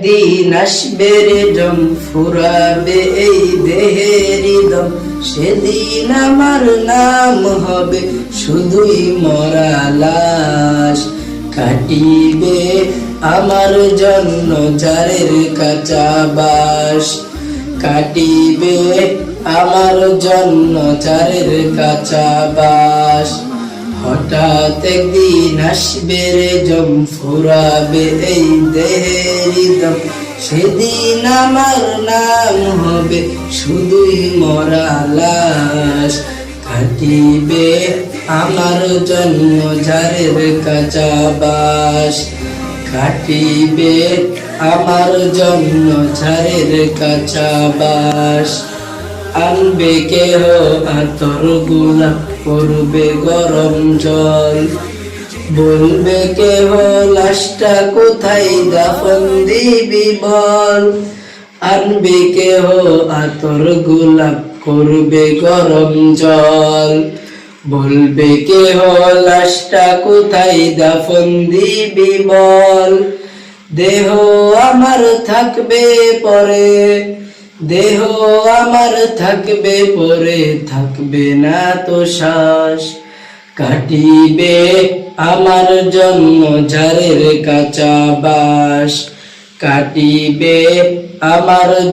দিন আসবে রে জম ফুরাবে এই দেহের দম, সেদিন আমার নাম হবে শুধুই মরা লাশ। কাটিবে আমার জন্য ঝাড়ের কাঁচা বাস, কাটিবে আমার জন্য ঝাড়ের কাঁচা বাস। হঠাৎ একদিন আসবে রে জম ফুরাবে এই দেহের দম, সেদিন আমার নাম হবে শুধুই মরা লাশ। কাটিবে আমার জন্য ঝাড়ের কাঁচা বাস, কাটিবে আমার জন্য ঝাড়ের কাঁচা বাস। আনবে কেহ আতর গোলাপ, করবে গরম জল, বলবে কেহ লাশটা কোথায় দাফন দিবি বল। আনবে কেহ আতর গোলাপ, করবে গরম জল, বলবে কেহ লাশটা কোথায় দাফন দিবি বল। দেহ আমার থাকবে পরে, দেহ আমার থাকবে পরে, থাকবে না তো শ্বাস। কাটিবে আমার জন্য ঝাড়ের কাঁচা বাস, কাটিবে আমার